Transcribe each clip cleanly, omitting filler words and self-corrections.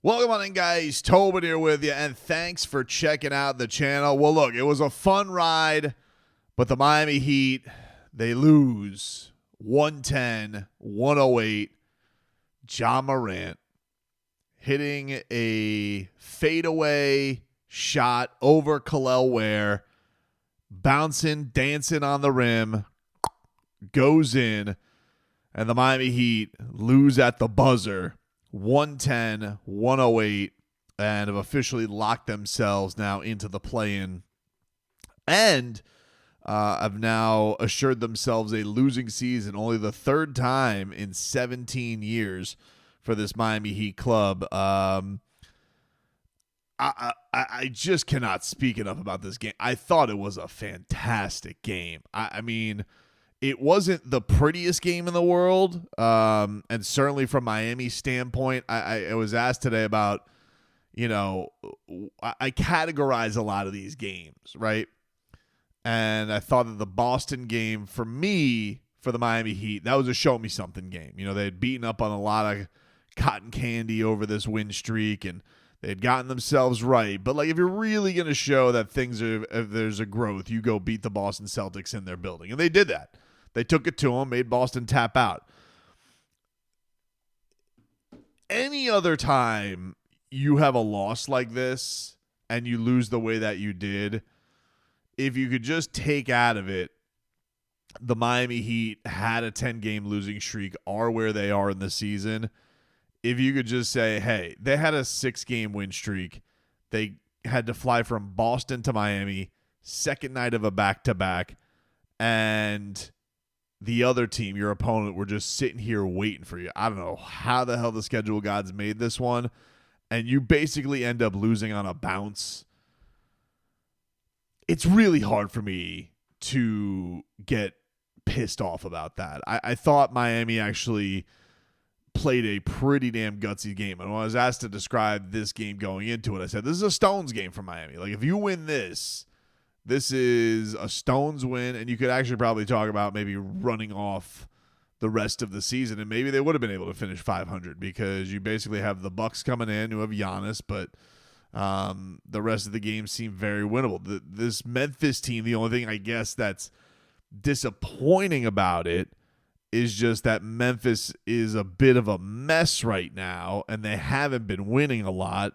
Welcome on in, guys. Tobin here with you, and thanks for checking out the channel. Well, look, it was a fun ride, but the Miami Heat, they lose 110-108. Morant hitting a fadeaway shot over Kel'el Ware, bouncing, dancing on the rim, goes in, and the Miami Heat lose at the buzzer. 110-108, and have officially locked themselves now into the play-in, and have now assured themselves a losing season, only the third time in 17 years for this Miami Heat club. I just cannot speak enough about this game. I thought it was a fantastic game. I mean, it wasn't the prettiest game in the world, and certainly from Miami's standpoint, I was asked today about, I categorize a lot of these games, right? And I thought that the Boston game, for me, for the Miami Heat, that was a show-me-something game. They had beaten up on a lot of cotton candy over this win streak, and they had gotten themselves right. But, if you're really going to show that if there's a growth, you go beat the Boston Celtics in their building. And they did that. They took it to them, made Boston tap out. Any other time you have a loss like this and you lose the way that you did, if you could just take out of it, the Miami Heat had a 10-game losing streak, are where they are in the season. If you could just say, hey, they had a 6-game win streak. They had to fly from Boston to Miami, second night of a back-to-back, and the other team, your opponent, were just sitting here waiting for you. I don't know how the hell the schedule gods made this one, and you basically end up losing on a bounce. It's really hard for me to get pissed off about that. I thought Miami actually played a pretty damn gutsy game. And when I was asked to describe this game going into it, I said, this is a Stones game for Miami. If you win this is a Stones win, and you could actually probably talk about maybe running off the rest of the season, and maybe they would have been able to finish 500 because you basically have the Bucks coming in who have Giannis, but the rest of the games seem very winnable. This Memphis team, the only thing I guess that's disappointing about it is just that Memphis is a bit of a mess right now, and they haven't been winning a lot,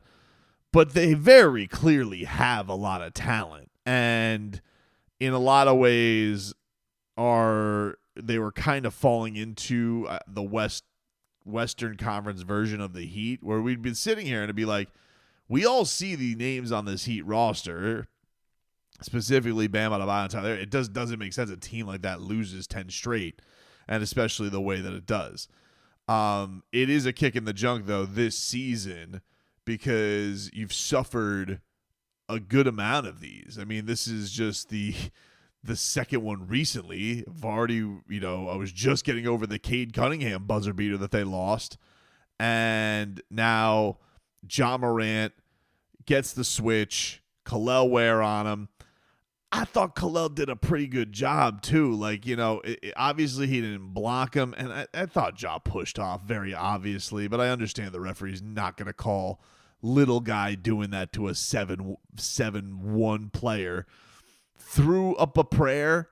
but they very clearly have a lot of talent. And in a lot of ways they were kind of falling into the Western Conference version of the Heat, where we'd been sitting here and it'd be like, we all see the names on this Heat roster, specifically Bam Adebayo and Tyler. It doesn't make sense a team like that loses 10 straight, and especially the way that it does. It is a kick in the junk, though, this season, because you've suffered a good amount of these. I mean, this is just the second one recently. Vardy, I was just getting over the Cade Cunningham buzzer beater that they lost, and now Morant gets the switch, Kel'el Ware on him. I thought Kel'el did a pretty good job, too. Obviously he didn't block him, and I thought Ja pushed off very obviously, but I understand the referee's not going to call little guy doing that to a 7-1 player. Threw up a prayer.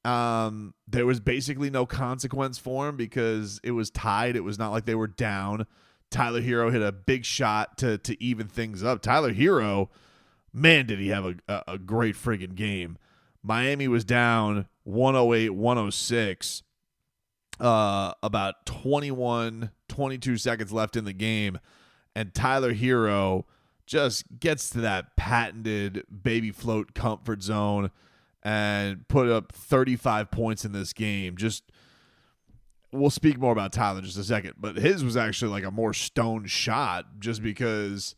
There was basically no consequence for him because it was tied. It was not like they were down. Tyler Hero hit a big shot to even things up. Tyler Hero, man, did he have a great friggin' game. Miami was down 108-106. About 22 seconds left in the game. And Tyler Hero just gets to that patented baby float comfort zone and put up 35 points in this game. We'll speak more about Tyler in just a second, but his was actually a more stone shot just because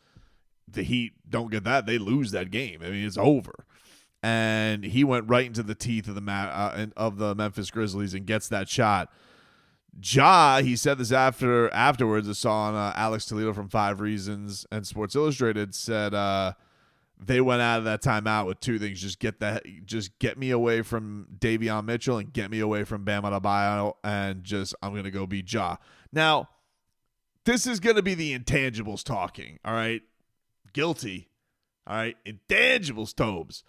the Heat don't get that. They lose that game. I mean, it's over. And he went right into the teeth of the Memphis Grizzlies and gets that shot. He said this afterwards. I saw on Alex Toledo from 5 Reasons and Sports Illustrated said they went out of that timeout with 2 things: just get me away from Davion Mitchell and get me away from Bam Adebayo, and I'm gonna go beat Ja. Now, This is going to be the intangibles talking, all right? Guilty, all right? Intangibles, Tobes.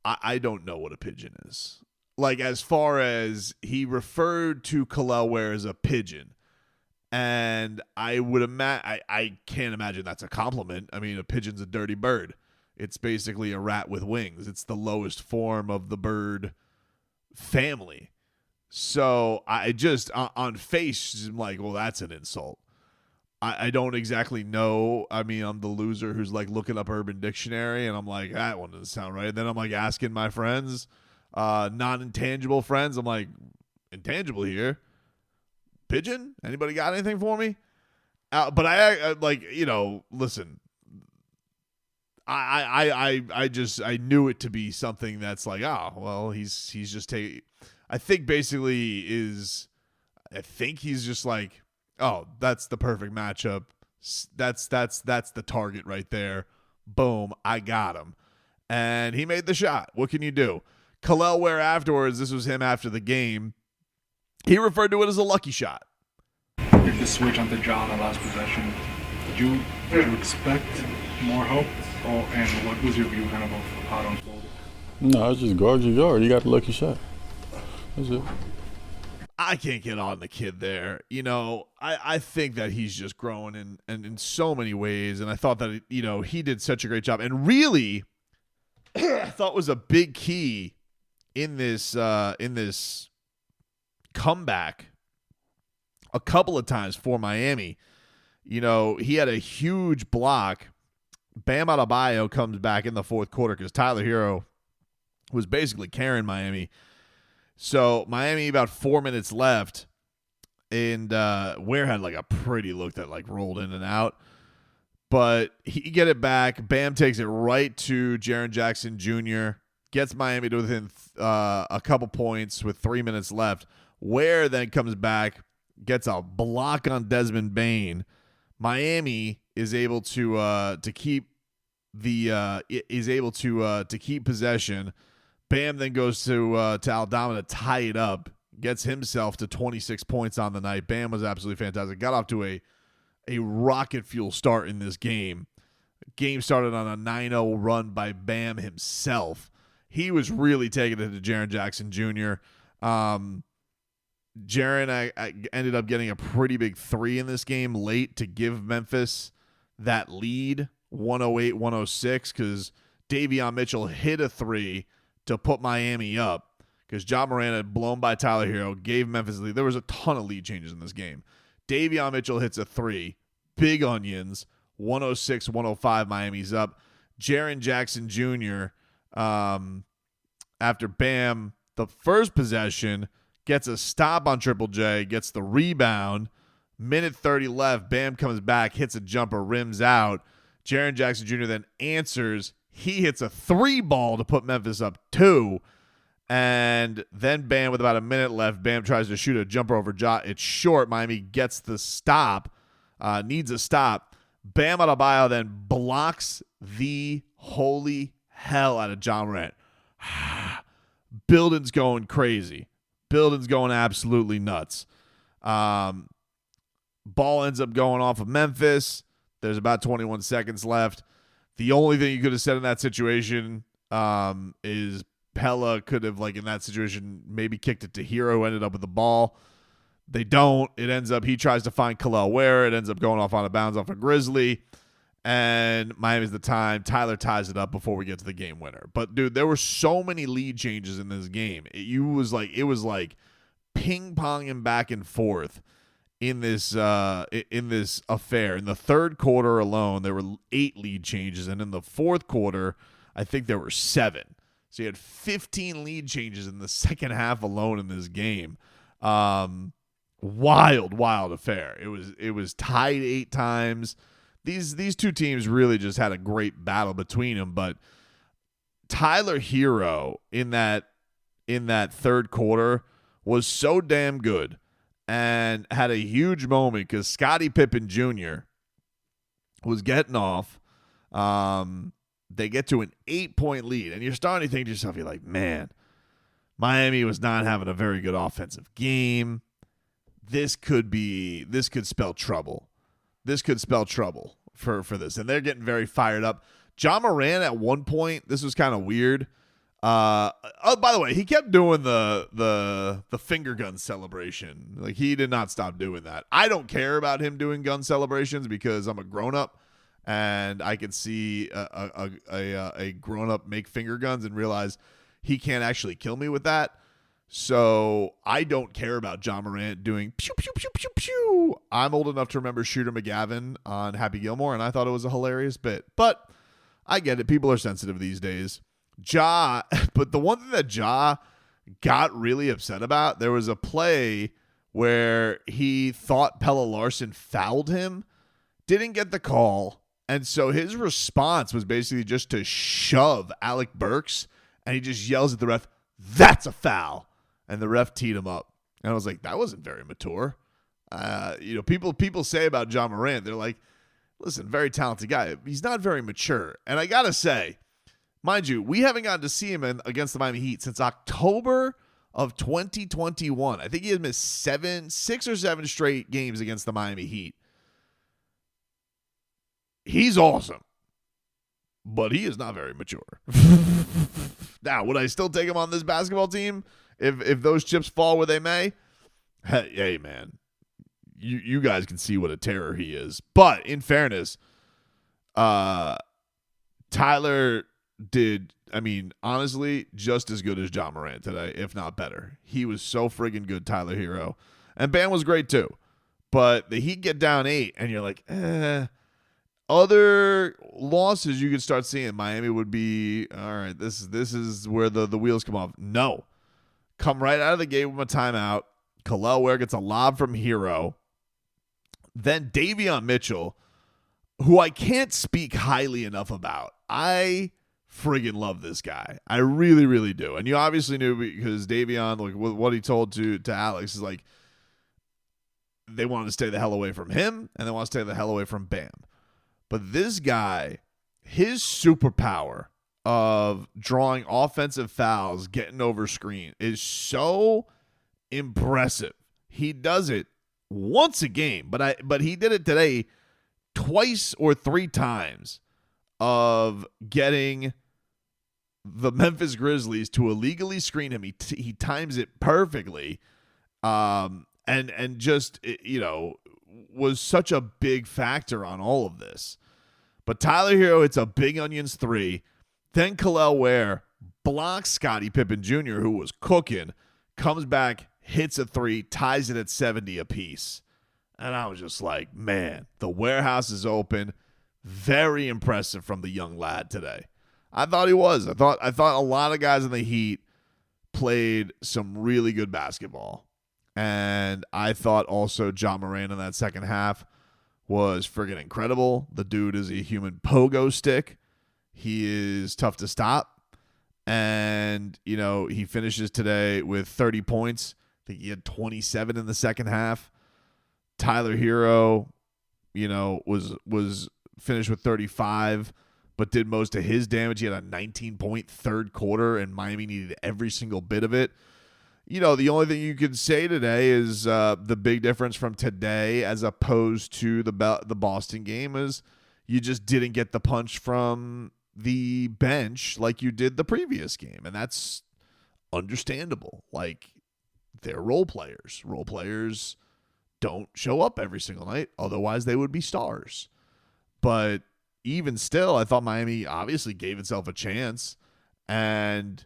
I don't know what a pigeon is. Like, as far as he referred to Kel'el Ware as a pigeon, and I would imagine, I can't imagine that's a compliment. I mean, a pigeon's a dirty bird. It's basically a rat with wings. It's the lowest form of the bird family. So I just, on face, I'm like, well, that's an insult. I don't exactly know. I mean, I'm the loser who's like looking up Urban Dictionary, and I'm like, that one doesn't sound right. And then I'm like asking my friends, non-intangible friends. I'm like, intangible here? Pigeon? Anybody got anything for me? But I like, listen. I knew it to be something that's like, well, he's just taking. I think basically he's just like, oh, that's the perfect matchup. That's the target right there. Boom, I got him. And he made the shot. What can you do? Kel'el Ware afterwards, this was him after the game, he referred to it as a lucky shot. The switch onto John the last possession, did you expect more help? And what was your view kind of how it unfolded? No, it's just guard your yard. You got the lucky shot. That's it. I can't get on the kid there. I think that he's just growing in so many ways, and I thought that he did such a great job, and really, I thought was a big key in this comeback a couple of times for Miami. He had a huge block. Bam Adebayo comes back in the fourth quarter because Tyler Hero was basically carrying Miami. So Miami, about 4 minutes left, and Ware had like a pretty look that like rolled in and out. But he get it back. Bam takes it right to Jaren Jackson Jr., gets Miami to within a couple points with 3 minutes left. Ware then comes back, gets a block on Desmond Bane. Miami is able to keep keep possession. Bam then goes to Aldama to tie it up, gets himself to 26 points on the night. Bam was absolutely fantastic. Got off to a rocket fuel start in this game. Game started on a 9-0 run by Bam himself. He was really taking it to Jaren Jackson Jr. Jaren I ended up getting a pretty big three in this game late to give Memphis that lead, 108-106, because Davion Mitchell hit a three to put Miami up because John Morant had blown by Tyler Hero, gave Memphis the lead. There was a ton of lead changes in this game. Davion Mitchell hits a three. Big onions. 106-105, Miami's up. Jaren Jackson Jr., after Bam, the first possession, gets a stop on Triple J, gets the rebound. Minute 30 left. Bam comes back, hits a jumper, rims out. Jaren Jackson Jr. then answers. He hits a three ball to put Memphis up 2. And then Bam, with about a minute left, Bam tries to shoot a jumper over Ja. It's short. Miami gets the stop, needs a stop. Bam Adebayo then blocks the holy hell out of John Morant. Building's going crazy. Building's going absolutely nuts. Ball ends up going off of Memphis. There's about 21 seconds left. The only thing you could have said in that situation is Pella could have, like in that situation, maybe kicked it to Hero, ended up with the ball. They don't. It ends up, he tries to find Kel'el Ware. It ends up going off on a bounce off a Grizzly. And Miami's the time. Tyler ties it up before we get to the game winner. But, dude, there were so many lead changes in this game. It was like ping-ponging back and forth in this affair. In the third quarter alone, there were 8 lead changes. And in the fourth quarter, I think there were 7. So you had 15 lead changes in the second half alone in this game. Wild affair. It was tied 8 times. These two teams really just had a great battle between them. But Tyler Hero in that third quarter was so damn good and had a huge moment because Scottie Pippen Jr. was getting off. They get to an 8-point lead, and you're starting to think to yourself, you're like, man, Miami was not having a very good offensive game. this could spell trouble. This could spell trouble for this. And they're getting very fired up. Ja Morant at one point, this was kind of weird. By the way, he kept doing the finger gun celebration. Like, he did not stop doing that. I don't care about him doing gun celebrations because I'm a grown up and I can see a grown up make finger guns and realize he can't actually kill me with that. So I don't care about Ja Morant doing pew pew pew pew pew. I'm old enough to remember Shooter McGavin on Happy Gilmore, and I thought it was a hilarious bit. But I get it. People are sensitive these days. But the one thing that Ja got really upset about, there was a play where he thought Pelle Larsson fouled him, didn't get the call, and so his response was basically just to shove Alec Burks, and he just yells at the ref, "That's a foul!" And the ref teed him up. And I was like, that wasn't very mature. People say about Ja Morant, they're like, listen, very talented guy. He's not very mature. And I got to say, mind you, we haven't gotten to see him against the Miami Heat since October of 2021. I think he has missed 6 or 7 straight games against the Miami Heat. He's awesome, but he is not very mature. Now, would I still take him on this basketball team if those chips fall where they may? Hey man, you guys can see what a terror he is. But in fairness, Tyler did, honestly, just as good as Ja Morant today, if not better. He was so friggin' good, Tyler Hero. And Bam was great too. But the Heat get down 8, and you're like, Other losses you could start seeing, Miami would be, all right, this is where the wheels come off. No. Come right out of the gate with a timeout. Kel'el Ware gets a lob from Hero. Then Davion Mitchell, who I can't speak highly enough about. I friggin' love this guy. I really, really do. And you obviously knew because Davion, like what he told to Alex is like they wanted to stay the hell away from him and they want to stay the hell away from Bam. But this guy, his superpower of drawing offensive fouls, getting over screen is so impressive. He does it once a game, but he did it today twice or 3 times of getting the Memphis Grizzlies to illegally screen him. He times it perfectly, and just was such a big factor on all of this. But Tyler Hero hits a big onions 3. Then Kel'el Ware blocks Scottie Pippen Jr., who was cooking, comes back, hits a 3, ties it at 70 apiece. And I was just like, man, the warehouse is open. Very impressive from the young lad today. I thought he was. I thought a lot of guys in the Heat played some really good basketball. And I thought also Ja Morant in that second half was friggin' incredible. The dude is a human pogo stick. He is tough to stop. And, he finishes today with 30 points. I think he had 27 in the second half. Tyler Hero, was finished with 35, but did most of his damage. He had a 19-point third quarter, and Miami needed every single bit of it. The only thing you can say today is the big difference from today as opposed to the Boston game is you just didn't get the punch from the bench like you did the previous game, and that's understandable. Like, they're role players. Role players don't show up every single night, otherwise they would be stars. But even still, I thought Miami obviously gave itself a chance, and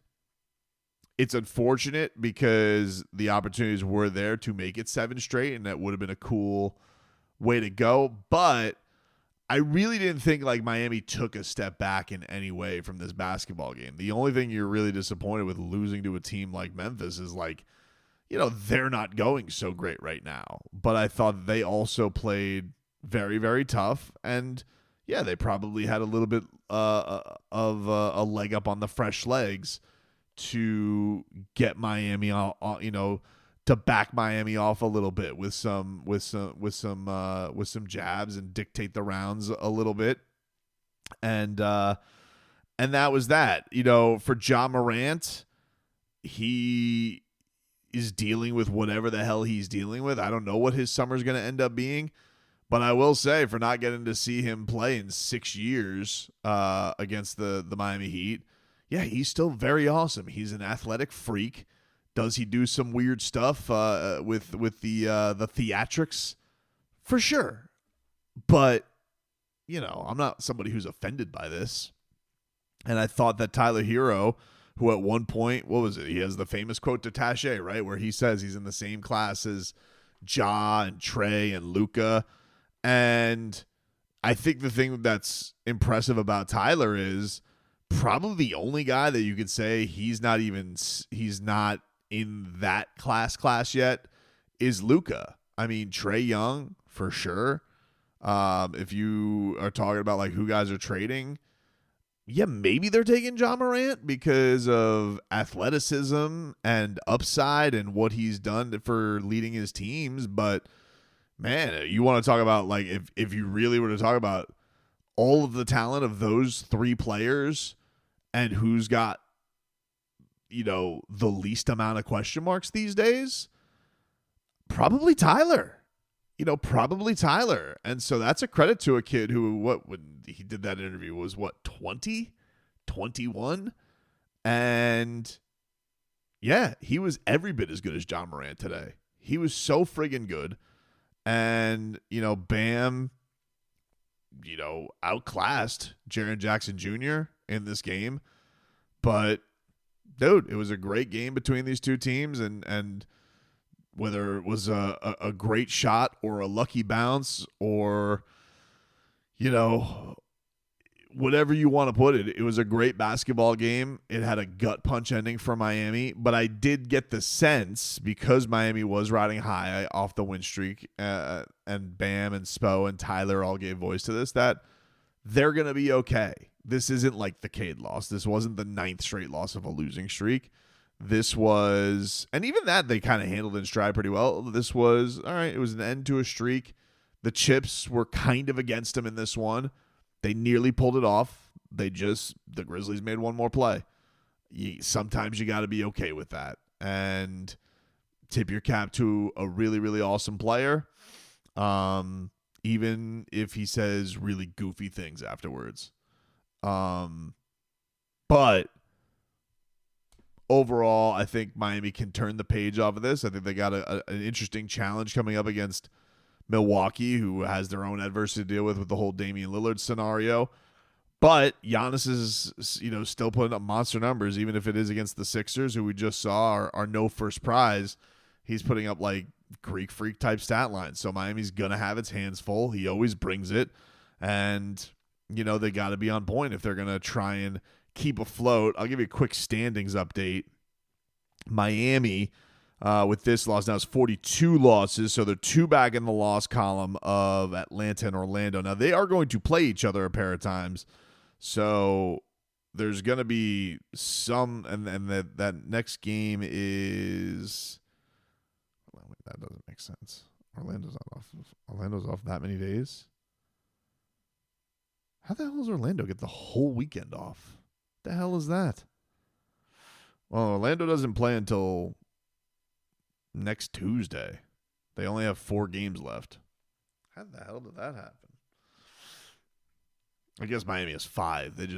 it's unfortunate because the opportunities were there to make it 7 straight, and that would have been a cool way to go. But I really didn't think like Miami took a step back in any way from this basketball game. The only thing you're really disappointed with losing to a team like Memphis is like, they're not going so great right now. But I thought they also played very, very tough. And, yeah, they probably had a little bit of a leg up on the fresh legs to get Miami, to back Miami off a little bit with some jabs and dictate the rounds a little bit. And that was that. For Ja Morant, he is dealing with whatever the hell he's dealing with. I don't know what his summer's going to end up being. But I will say, for not getting to see him play in 6 years against the Miami Heat, yeah, he's still very awesome. He's an athletic freak. Does he do some weird stuff with the theatrics? For sure. But, I'm not somebody who's offended by this. And I thought that Tyler Hero, who at one point, what was it? He has the famous quote to Taché, right? Where he says he's in the same class as Ja and Trey and Luka. And I think the thing that's impressive about Tyler is probably the only guy that you could say he's not in that class yet is Luka. I mean, Trae Young for sure. If you are talking about like who guys are trading, yeah, maybe they're taking Ja Morant because of athleticism and upside and what he's done for leading his teams, but man, you want to talk about like if you really were to talk about all of the talent of those 3 players and who's got, the least amount of question marks these days, probably Tyler. Probably Tyler. And so that's a credit to a kid who, when he did that interview was 20, 21. And yeah, he was every bit as good as Ja Morant today. He was so friggin' good. And, Bam, outclassed Jaren Jackson Jr. in this game. But, dude, it was a great game between these two teams. And whether it was a great shot or a lucky bounce or, whatever you want to put it, it was a great basketball game. It had a gut punch ending for Miami, but I did get the sense, because Miami was riding high off the win streak, and Bam and Spo and Tyler all gave voice to this, that they're going to be okay. This isn't like the Cade loss. This wasn't the 9th straight loss of a losing streak. This was, and even that they kind of handled in stride pretty well. This was, all right, it was an end to a streak. The chips were kind of against them in this one. They nearly pulled it off. The Grizzlies made one more play. Sometimes you got to be okay with that. And tip your cap to a really, really awesome player, even if he says really goofy things afterwards. But overall, I think Miami can turn the page off of this. I think they got an interesting challenge coming up against Milwaukee, who has their own adversity to deal with the whole Damian Lillard scenario. But Giannis is, still putting up monster numbers, even if it is against the Sixers, who we just saw are no first prize. He's putting up like Greek freak type stat lines. So Miami's going to have its hands full. He always brings it. And, they got to be on point if they're going to try and keep afloat. I'll give you a quick standings update. Miami, with this loss now, is 42 losses, so they're 2 back in the loss column of Atlanta and Orlando. Now, they are going to play each other a pair of times, so there's going to be some, and that next game is, well, that doesn't make sense. Orlando's off that many days. How the hell does Orlando get the whole weekend off? The hell is that? Well, Orlando doesn't play until next Tuesday. They only have 4 games left. How the hell did that happen? I guess Miami has 5. They're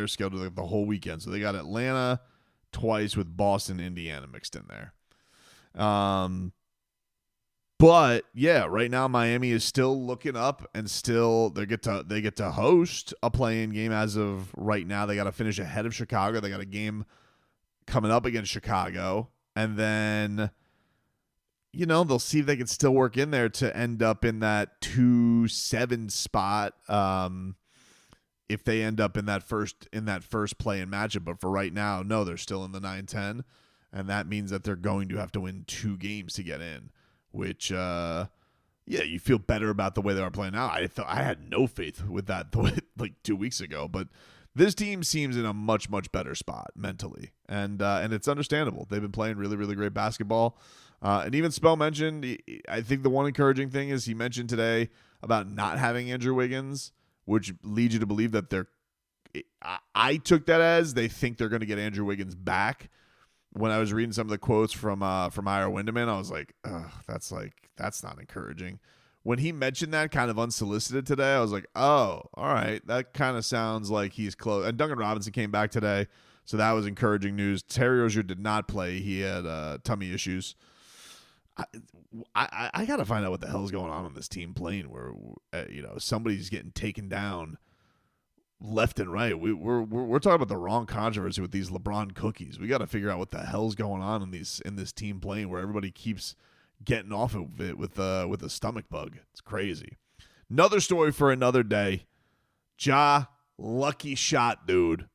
scheduled the whole weekend. So they got Atlanta twice with Boston, Indiana mixed in there. But yeah, right now Miami is still looking up, and still they get to host a play-in game as of right now. They got to finish ahead of Chicago. They got a game coming up against Chicago, and then they'll see if they can still work in there to end up in that 2-7 spot. If they end up in that first play-in matchup, but for right now, no, they're still in the 9-10, and that means that they're going to have to win 2 games to get in. Which, you feel better about the way they are playing now. I had no faith with that like 2 weeks ago, but this team seems in a much, much better spot mentally, and it's understandable. They've been playing really, really great basketball, and even Spell mentioned. I think the one encouraging thing is he mentioned today about not having Andrew Wiggins, which leads you to believe that I took that as they think they're going to get Andrew Wiggins back. when I was reading some of the quotes from Ira Windeman, I was like, that's not encouraging. When he mentioned that kind of unsolicited today, I was like, oh, all right, that kind of sounds like he's close. And Duncan Robinson came back today, so that was encouraging news. Terry Rozier did not play. He had tummy issues. I got to find out what the hell is going on this team playing where somebody's getting taken down left and right. We're talking about the wrong controversy with these LeBron cookies. We got to figure out what the hell's going on in this team playing where everybody keeps getting off of it with a stomach bug. It's crazy. Another story for another day. Ja, lucky shot, dude.